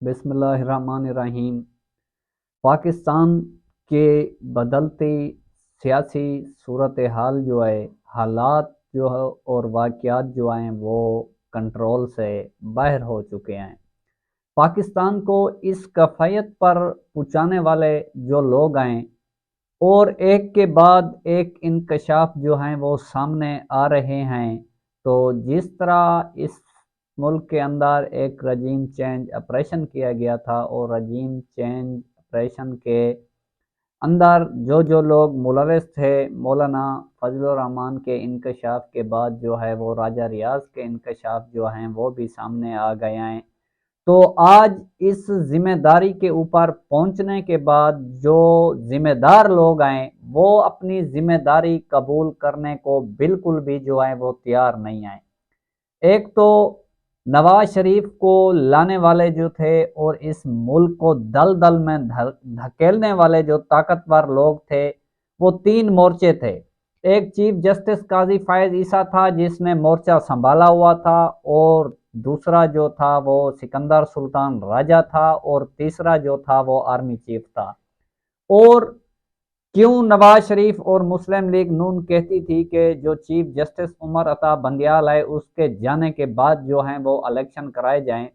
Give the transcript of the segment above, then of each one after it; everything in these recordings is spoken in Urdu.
بسم اللہ الرحمن الرحیم۔ پاکستان کے بدلتی سیاسی صورتحال جو ہے، حالات جو ہے اور واقعات جو ہیں وہ کنٹرول سے باہر ہو چکے ہیں۔ پاکستان کو اس کفایت پر پہنچانے والے جو لوگ ہیں اور ایک کے بعد ایک انکشاف جو ہیں وہ سامنے آ رہے ہیں۔ تو جس طرح اس ملک کے اندر ایک رجیم چینج آپریشن کیا گیا تھا اور رجیم چینج آپریشن کے اندر جو جو لوگ ملوث تھے، مولانا فضل الرحمان کے انکشاف کے بعد جو ہے وہ راجہ ریاض کے انکشاف جو ہیں وہ بھی سامنے آ گئے ہیں۔ تو آج اس ذمہ داری کے اوپر پہنچنے کے بعد جو ذمہ دار لوگ ہیں وہ اپنی ذمہ داری قبول کرنے کو بالکل بھی جو ہے وہ تیار نہیں ہیں۔ ایک تو نواز شریف کو لانے والے جو تھے اور اس ملک کو دلدل میں دھکیلنے والے جو طاقتور لوگ تھے وہ تین مورچے تھے۔ ایک چیف جسٹس قاضی فائز عیسیٰ تھا جس نے مورچہ سنبھالا ہوا تھا، اور دوسرا جو تھا وہ سکندر سلطان راجہ تھا، اور تیسرا جو تھا وہ آرمی چیف تھا۔ اور کیوں نواز شریف اور مسلم لیگ نون کہتی تھی کہ جو چیف جسٹس عمر عطا بندیال ہے اس کے جانے کے بعد جو ہیں وہ الیکشن کرائے جائیں،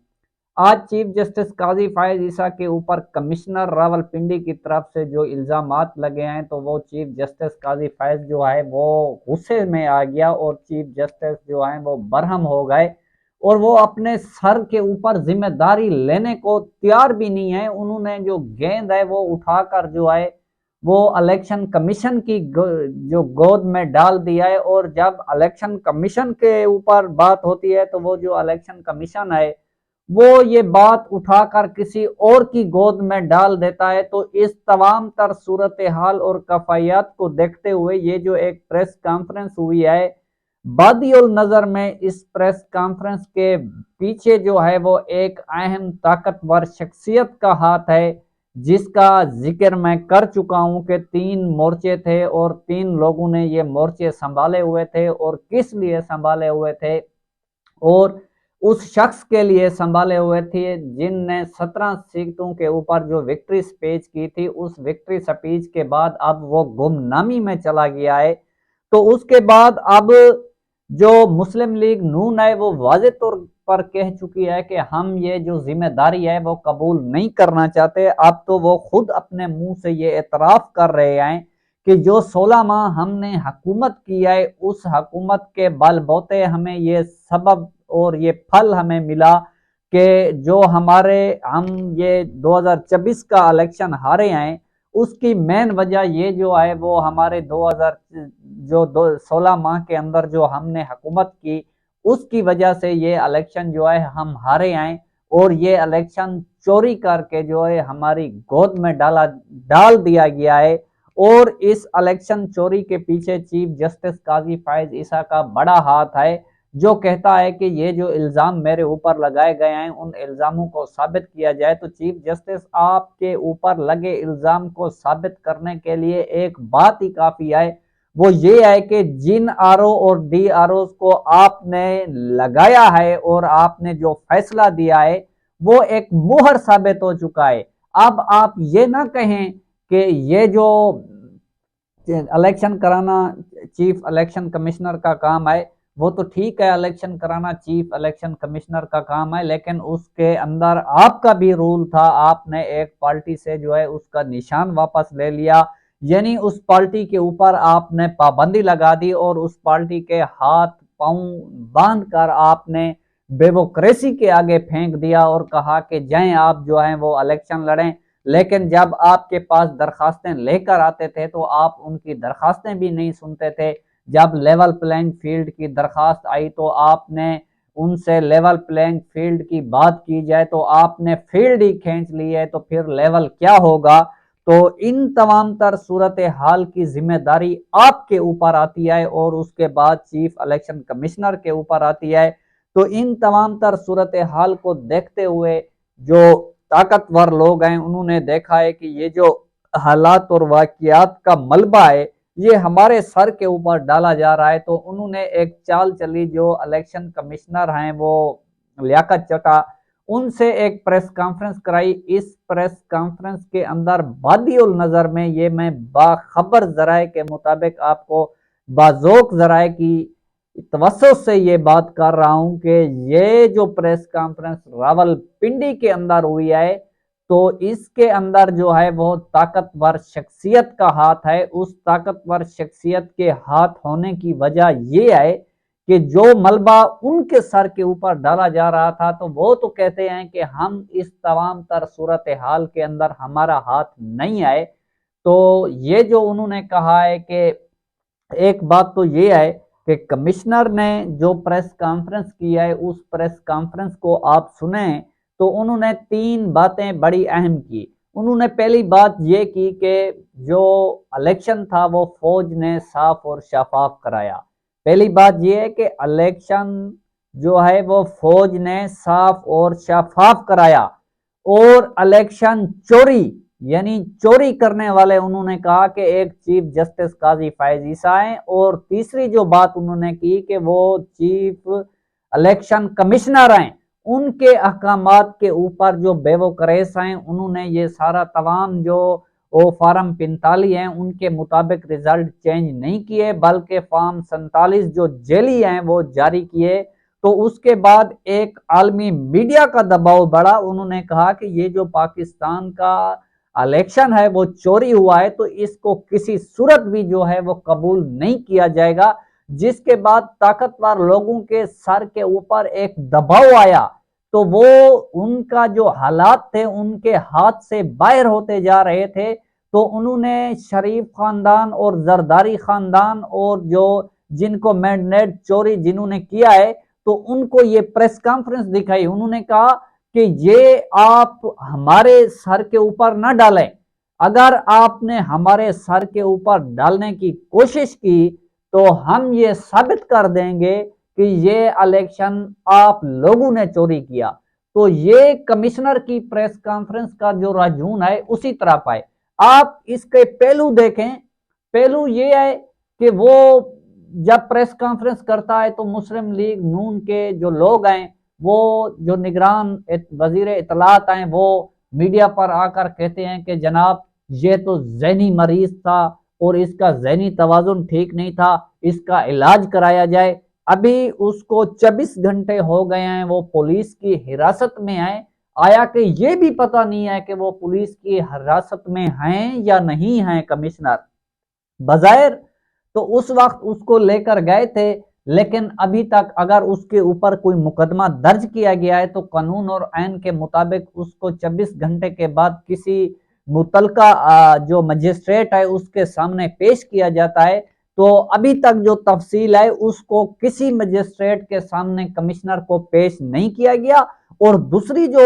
آج چیف جسٹس قاضی فائز عیسیٰ کے اوپر کمشنر راولپنڈی کی طرف سے جو الزامات لگے ہیں تو وہ چیف جسٹس قاضی فائز جو ہے وہ غصے میں آ گیا، اور چیف جسٹس جو ہیں وہ برہم ہو گئے، اور وہ اپنے سر کے اوپر ذمہ داری لینے کو تیار بھی نہیں ہے۔ انہوں نے جو گیند ہے وہ اٹھا کر جو ہے وہ الیکشن کمیشن کی جو گود میں ڈال دیا ہے، اور جب الیکشن کمیشن کے اوپر بات ہوتی ہے تو وہ جو الیکشن کمیشن ہے وہ یہ بات اٹھا کر کسی اور کی گود میں ڈال دیتا ہے۔ تو اس تمام تر صورتحال اور کفایات کو دیکھتے ہوئے یہ جو ایک پریس کانفرنس ہوئی ہے، بادی النظر میں اس پریس کانفرنس کے پیچھے جو ہے وہ ایک اہم طاقتور شخصیت کا ہاتھ ہے، جس کا ذکر میں کر چکا ہوں کہ تین مورچے تھے اور تین لوگوں نے یہ مورچے سنبھالے ہوئے تھے، اور کس لیے سنبھالے ہوئے تھے، اور اس شخص کے لیے سنبھالے ہوئے تھے جن نے 17 سیٹوں کے اوپر جو وکٹری سپیچ کی تھی۔ اس وکٹری سپیچ کے بعد اب وہ گمنامی میں چلا گیا ہے۔ تو اس کے بعد اب جو مسلم لیگ نون ہے وہ واضح طور پر کہہ چکی ہے کہ ہم یہ جو ذمہ داری ہے وہ قبول نہیں کرنا چاہتے۔ اب تو وہ خود اپنے منہ سے یہ اعتراف کر رہے ہیں کہ جو 16 ماہ ہم نے حکومت کی ہے اس حکومت کے بل بوتے ہمیں یہ سبب اور یہ پھل ہمیں ملا کہ جو ہم یہ 2024 کا الیکشن ہارے ہیں، اس کی مین وجہ یہ جو ہے وہ ہمارے 16 ماہ کے اندر جو ہم نے حکومت کی اس کی وجہ سے یہ الیکشن جو ہے ہم ہارے ہیں، اور یہ الیکشن چوری کر کے جو ہے ہماری گود میں ڈال دیا گیا ہے۔ اور اس الیکشن چوری کے پیچھے چیف جسٹس قاضی فائز عیسیٰ کا بڑا ہاتھ ہے، جو کہتا ہے کہ یہ جو الزام میرے اوپر لگائے گئے ہیں ان الزاموں کو ثابت کیا جائے۔ تو چیف جسٹس، آپ کے اوپر لگے الزام کو ثابت کرنے کے لیے ایک بات ہی کافی ہے، وہ یہ ہے کہ جن آر او اور ڈی آر اوز کو آپ نے لگایا ہے اور آپ نے جو فیصلہ دیا ہے وہ ایک مہر ثابت ہو چکا ہے۔ اب آپ یہ نہ کہیں کہ یہ جو الیکشن کرانا چیف الیکشن کمشنر کا کام ہے، وہ تو ٹھیک ہے، الیکشن کرانا چیف الیکشن کمشنر کا کام ہے، لیکن اس کے اندر آپ کا بھی رول تھا۔ آپ نے ایک پارٹی سے جو ہے اس کا نشان واپس لے لیا، یعنی اس پارٹی کے اوپر آپ نے پابندی لگا دی، اور اس پارٹی کے ہاتھ پاؤں باندھ کر آپ نے بیوکریسی کے آگے پھینک دیا اور کہا کہ جائیں آپ جو ہیں وہ الیکشن لڑیں۔ لیکن جب آپ کے پاس درخواستیں لے کر آتے تھے تو آپ ان کی درخواستیں بھی نہیں سنتے تھے۔ جب لیول پلینگ فیلڈ کی درخواست آئی تو آپ نے ان سے لیول پلینگ فیلڈ کی بات کی جائے تو آپ نے فیلڈ ہی کھینچ لی ہے، تو پھر لیول کیا ہوگا؟ تو ان تمام تر صورتحال کی ذمہ داری آپ کے اوپر آتی ہے، اور اس کے بعد چیف الیکشن کمشنر کے اوپر آتی ہے۔ تو ان تمام تر صورتحال کو دیکھتے ہوئے جو طاقتور لوگ ہیں انہوں نے دیکھا ہے کہ یہ جو حالات اور واقعات کا ملبہ ہے یہ ہمارے سر کے اوپر ڈالا جا رہا ہے۔ تو انہوں نے ایک چال چلی، جو الیکشن کمشنر ہیں وہ لیاقت چٹا، ان سے ایک پریس کانفرنس کرائی۔ اس پریس کانفرنس کے اندر بادی النظر میں، یہ میں باخبر ذرائع کے مطابق آپ کو بازوق ذرائع کی توسط سے یہ بات کر رہا ہوں کہ یہ جو پریس کانفرنس راول پنڈی کے اندر ہوئی ہے تو اس کے اندر جو ہے وہ طاقتور شخصیت کا ہاتھ ہے۔ اس طاقتور شخصیت کے ہاتھ ہونے کی وجہ یہ ہے کہ جو ملبہ ان کے سر کے اوپر ڈالا جا رہا تھا تو وہ تو کہتے ہیں کہ ہم اس تمام تر صورتحال کے اندر ہمارا ہاتھ نہیں آئے۔ تو یہ جو انہوں نے کہا ہے کہ ایک بات تو یہ ہے کہ کمشنر نے جو پریس کانفرنس کی ہے اس پریس کانفرنس کو آپ سنیں تو انہوں نے 3 باتیں بڑی اہم کی۔ انہوں نے پہلی بات یہ کی کہ جو الیکشن تھا وہ فوج نے صاف اور شفاف کرایا۔ پہلی بات یہ ہے کہ الیکشن جو ہے وہ فوج نے صاف اور شفاف کرایا، اور الیکشن چوری یعنی چوری کرنے والے انہوں نے کہا کہ ایک چیف جسٹس قاضی فائز عیسیٰ ہیں، اور تیسری جو بات انہوں نے کی کہ وہ چیف الیکشن کمشنر ہیں، ان کے احکامات کے اوپر جو بیوقریس ہیں انہوں نے یہ سارا تمام جو وہ فارم 45 ہیں ان کے مطابق ریزلٹ چینج نہیں کیے بلکہ فارم 47 جو جیلی ہیں وہ جاری کیے۔ تو اس کے بعد ایک عالمی میڈیا کا دباؤ بڑھا، انہوں نے کہا کہ یہ جو پاکستان کا الیکشن ہے وہ چوری ہوا ہے تو اس کو کسی صورت بھی جو ہے وہ قبول نہیں کیا جائے گا، جس کے بعد طاقتور لوگوں کے سر کے اوپر ایک دباؤ آیا تو وہ ان کا جو حالات تھے ان کے ہاتھ سے باہر ہوتے جا رہے تھے۔ تو انہوں نے شریف خاندان اور زرداری خاندان اور جو جن کو مینڈیٹ چوری جنہوں نے کیا ہے تو ان کو یہ پریس کانفرنس دکھائی۔ انہوں نے کہا کہ یہ آپ ہمارے سر کے اوپر نہ ڈالیں، اگر آپ نے ہمارے سر کے اوپر ڈالنے کی کوشش کی تو ہم یہ ثابت کر دیں گے کہ یہ الیکشن آپ لوگوں نے چوری کیا۔ تو یہ کمشنر کی پریس کانفرنس کا جو رجحان ہے اسی طرف ہے۔ آپ اس کے پہلو دیکھیں، پہلو یہ ہے کہ وہ جب پریس کانفرنس کرتا ہے تو مسلم لیگ نون کے جو لوگ ہیں وہ جو نگران وزیر اطلاعات ہیں وہ میڈیا پر آ کر کہتے ہیں کہ جناب یہ تو ذہنی مریض تھا اور اس کا ذہنی توازن ٹھیک نہیں تھا، اس کا علاج کرایا جائے۔ ابھی اس کو 24 گھنٹے ہو گئے ہیں وہ پولیس کی حراست میں ہے، آیا کہ یہ بھی پتہ نہیں ہے کہ وہ پولیس کی حراست میں ہیں یا نہیں ہیں کمشنر؟ بظاہر تو اس وقت اس کو لے کر گئے تھے، لیکن ابھی تک اگر اس کے اوپر کوئی مقدمہ درج کیا گیا ہے تو قانون اور آئین کے مطابق اس کو 24 گھنٹے کے بعد کسی متعلقہ جو مجسٹریٹ ہے اس کے سامنے پیش کیا جاتا ہے۔ تو ابھی تک جو تفصیل ہے اس کو کسی مجسٹریٹ کے سامنے کمشنر کو پیش نہیں کیا گیا۔ اور دوسری جو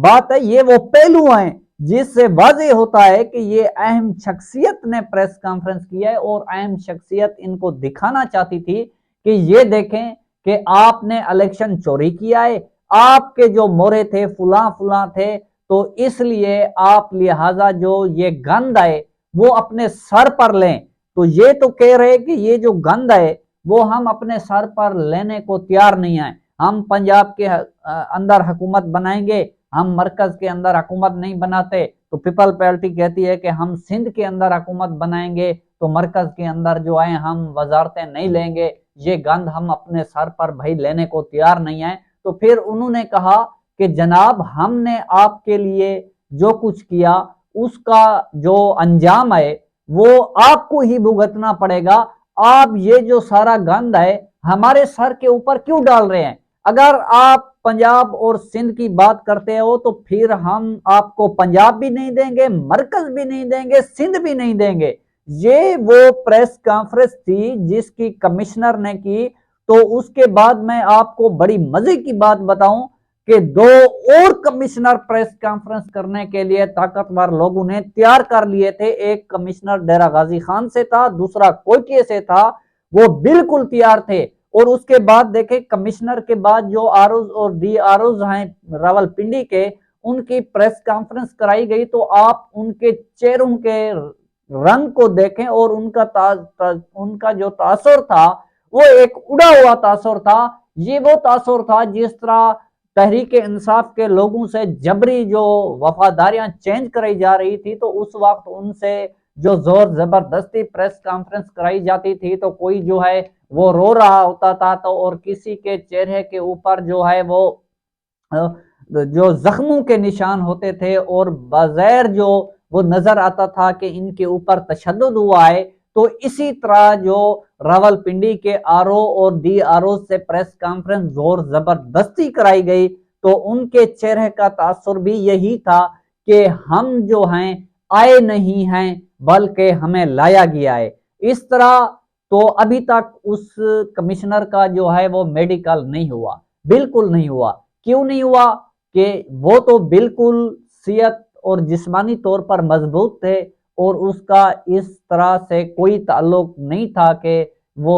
بات ہے یہ وہ پہلو ہیں جس سے واضح ہوتا ہے کہ یہ اہم شخصیت نے پریس کانفرنس کیا ہے، اور اہم شخصیت ان کو دکھانا چاہتی تھی کہ یہ دیکھیں کہ آپ نے الیکشن چوری کیا ہے، آپ کے جو مورے تھے فلاں فلاں تھے، تو اس لیے آپ لہٰذا جو یہ گند ہے وہ اپنے سر پر لیں۔ تو یہ تو کہہ رہے کہ یہ جو گند ہے وہ ہم اپنے سر پر لینے کو تیار نہیں ہیں، ہم پنجاب کے اندر حکومت بنائیں گے، ہم مرکز کے اندر حکومت نہیں بناتے۔ تو پیپل پارٹی کہتی ہے کہ ہم سندھ کے اندر حکومت بنائیں گے تو مرکز کے اندر جو ہے ہم وزارتیں نہیں لیں گے، یہ گند ہم اپنے سر پر بھائی لینے کو تیار نہیں ہیں۔ تو پھر انہوں نے کہا کہ جناب ہم نے آپ کے لیے جو کچھ کیا اس کا جو انجام ہے وہ آپ کو ہی بھگتنا پڑے گا، آپ یہ جو سارا گند ہے ہمارے سر کے اوپر کیوں ڈال رہے ہیں؟ اگر آپ پنجاب اور سندھ کی بات کرتے ہو تو پھر ہم آپ کو پنجاب بھی نہیں دیں گے، مرکز بھی نہیں دیں گے، سندھ بھی نہیں دیں گے۔ یہ وہ پریس کانفرنس تھی جس کی کمشنر نے کی۔ تو اس کے بعد میں آپ کو بڑی مزے کی بات بتاؤں کہ 2 اور کمشنر پریس کانفرنس کرنے کے لیے طاقتور لوگوں نے تیار کر لیے تھے۔ ایک کمشنر ڈیرہ غازی خان سے تھا، دوسرا کوئٹے سے تھا، وہ بالکل تیار تھے۔ اور اس کے بعد دیکھیں کمشنر کے بعد جو آرز اور ڈی آرز ہیں راول پنڈی کے، ان کی پریس کانفرنس کرائی گئی تو آپ ان کے چہروں کے رنگ کو دیکھیں اور ان کا جو تاثر تھا وہ ایک اڑا ہوا تاثر تھا۔ یہ وہ تاثر تھا جس طرح تحریک انصاف کے لوگوں سے جبری جو وفاداریاں چینج کرائی جا رہی تھی تو اس وقت ان سے جو زور زبردستی پریس کانفرنس کرائی جاتی تھی تو کوئی جو ہے وہ رو رہا ہوتا تھا تو اور کسی کے چہرے کے اوپر جو ہے وہ جو زخموں کے نشان ہوتے تھے اور بظاہر جو وہ نظر آتا تھا کہ ان کے اوپر تشدد ہوا ہے، تو اسی طرح جو راولپنڈی کے آر او اور ڈی آر او سے پریس کانفرنس زور زبردستی کرائی گئی تو ان کے چہرے کا تاثر بھی یہی تھا کہ ہم جو ہیں آئے نہیں ہیں بلکہ ہمیں لایا گیا ہے۔ اس طرح تو ابھی تک اس کمشنر کا جو ہے وہ میڈیکل نہیں ہوا، بالکل نہیں ہوا۔ کیوں نہیں ہوا؟ کہ وہ تو بالکل صحت اور جسمانی طور پر مضبوط تھے اور اس کا اس طرح سے کوئی تعلق نہیں تھا کہ وہ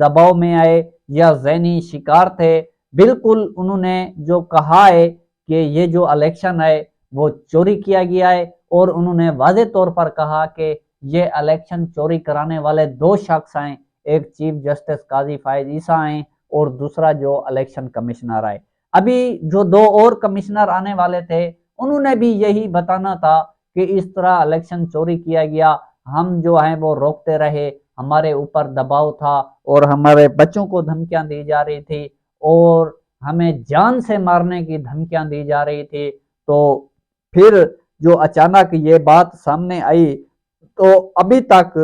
دباؤ میں آئے یا ذہنی شکار تھے۔ بالکل انہوں نے جو کہا ہے کہ یہ جو الیکشن ہے وہ چوری کیا گیا ہے، اور انہوں نے واضح طور پر کہا کہ یہ الیکشن چوری کرانے والے دو شخص ہیں، ایک چیف جسٹس قاضی فائز عیسیٰ ہیں اور دوسرا جو الیکشن کمشنر ہے۔ ابھی جو دو اور کمشنر آنے والے تھے انہوں نے بھی یہی بتانا تھا کہ اس طرح الیکشن چوری کیا گیا، ہم جو ہیں وہ روکتے رہے، ہمارے اوپر دباؤ تھا اور ہمارے بچوں کو دھمکیاں دی جا رہی تھی اور ہمیں جان سے مارنے کی دھمکیاں دی جا رہی تھی۔ تو پھر جو اچانک یہ بات سامنے آئی تو ابھی تک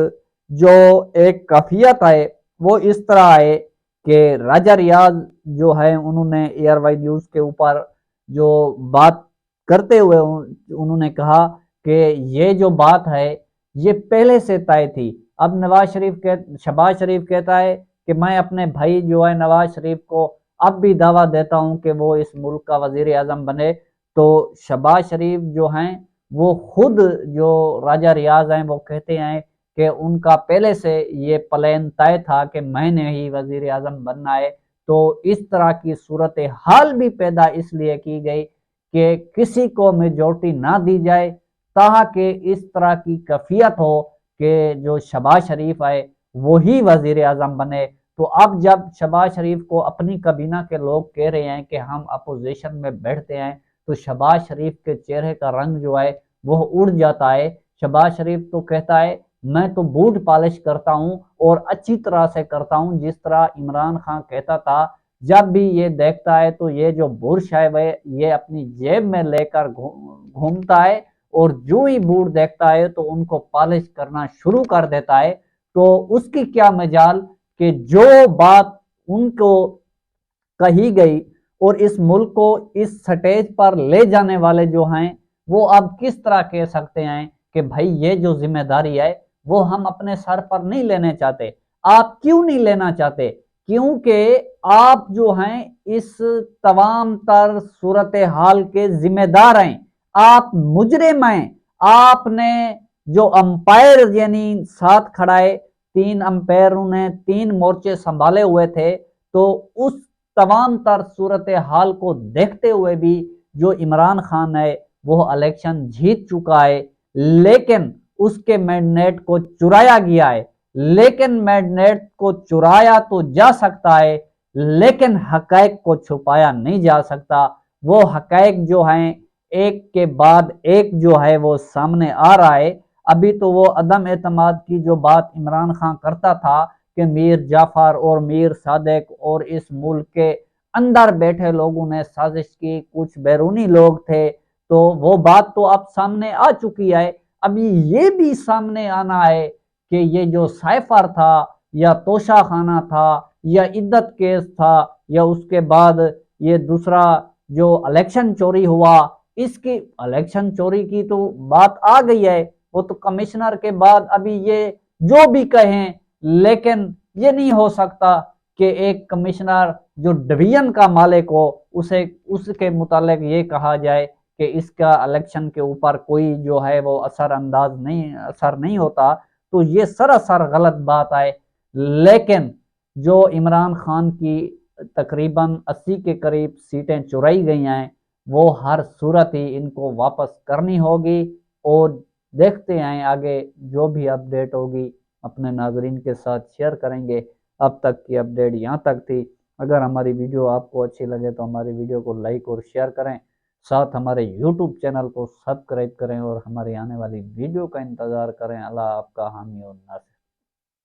جو ایک کیفیت ہے وہ اس طرح ہے کہ راجہ ریاض جو ہے انہوں نے ایئر وائی نیوز کے اوپر جو بات کرتے ہوئے انہوں نے کہا کہ یہ جو بات ہے یہ پہلے سے طے تھی۔ اب شہباز شریف کہتا ہے کہ میں اپنے بھائی جو ہے نواز شریف کو اب بھی دعویٰ دیتا ہوں کہ وہ اس ملک کا وزیر اعظم بنے، تو شہباز شریف جو ہیں وہ خود جو راجہ ریاض ہیں وہ کہتے ہیں کہ ان کا پہلے سے یہ پلان طے تھا کہ میں نے ہی وزیر اعظم بننا ہے۔ تو اس طرح کی صورتحال بھی پیدا اس لیے کی گئی کہ کسی کو میجورٹی نہ دی جائے تاکہ اس طرح کی کیفیت ہو کہ جو شہباز شریف ہے وہی وزیر اعظم بنے۔ تو اب جب شہباز شریف کو اپنی کابینہ کے لوگ کہہ رہے ہیں کہ ہم اپوزیشن میں بیٹھتے ہیں تو شہباز شریف کے چہرے کا رنگ جو ہے وہ اڑ جاتا ہے۔ شہباز شریف تو کہتا ہے میں تو بوٹ پالش کرتا ہوں اور اچھی طرح سے کرتا ہوں، جس طرح عمران خان کہتا تھا جب بھی یہ دیکھتا ہے تو یہ جو برش ہے وہ یہ اپنی جیب میں لے کر گھومتا ہے اور جو ہی بوٹ دیکھتا ہے تو ان کو پالش کرنا شروع کر دیتا ہے۔ تو اس کی کیا مجال کہ جو بات ان کو کہی گئی اور اس ملک کو اس سٹیج پر لے جانے والے جو ہیں وہ اب کس طرح کہہ سکتے ہیں کہ بھائی یہ جو ذمہ داری ہے وہ ہم اپنے سر پر نہیں لینے چاہتے۔ آپ کیوں نہیں لینا چاہتے؟ کیونکہ آپ جو ہیں اس تمام تر صورتحال کے ذمہ دار ہیں، آپ مجرم ہیں۔ آپ نے جو امپائر یعنی ساتھ کھڑائے، 3 امپائروں نے 3 مورچے سنبھالے ہوئے تھے، تو اس تمام تر صورتحال کو دیکھتے ہوئے بھی جو عمران خان ہے وہ الیکشن جیت چکا ہے، لیکن اس کے مینڈیٹ کو چرایا گیا ہے۔ لیکن مینڈیٹ کو چرایا تو جا سکتا ہے لیکن حقائق کو چھپایا نہیں جا سکتا۔ وہ حقائق جو ہیں ایک کے بعد ایک جو ہے وہ سامنے آ رہا ہے۔ ابھی تو وہ عدم اعتماد کی جو بات عمران خان کرتا تھا کہ میر جعفر اور میر صادق اور اس ملک کے اندر بیٹھے لوگوں نے سازش کی، کچھ بیرونی لوگ تھے، تو وہ بات تو اب سامنے آ چکی ہے۔ ابھی یہ بھی سامنے آنا ہے کہ یہ جو سائفر تھا یا توشہ خانہ تھا یا عدت کیس تھا یا اس کے بعد یہ دوسرا جو الیکشن چوری ہوا، اس کی الیکشن چوری کی تو بات آ گئی ہے، وہ تو کمشنر کے بعد ابھی یہ جو بھی کہیں، لیکن یہ نہیں ہو سکتا کہ ایک کمشنر جو ڈویژن کا مالک ہو اس کے متعلق یہ کہا جائے کہ اس کا الیکشن کے اوپر کوئی جو ہے وہ اثر نہیں ہوتا، تو یہ سراسر غلط بات ہے۔ لیکن جو عمران خان کی تقریباً 80 کے قریب سیٹیں چرائی گئی ہیں وہ ہر صورت ہی ان کو واپس کرنی ہوگی، اور دیکھتے ہیں آگے جو بھی اپڈیٹ ہوگی اپنے ناظرین کے ساتھ شیئر کریں گے۔ اب تک کی اپڈیٹ یہاں تک تھی۔ اگر ہماری ویڈیو آپ کو اچھی لگے تو ہماری ویڈیو کو لائک اور شیئر کریں، ساتھ ہمارے یوٹیوب چینل کو سبسکرائب کریں اور ہماری آنے والی ویڈیو کا انتظار کریں۔ اللہ آپ کا حامی اور ناصر۔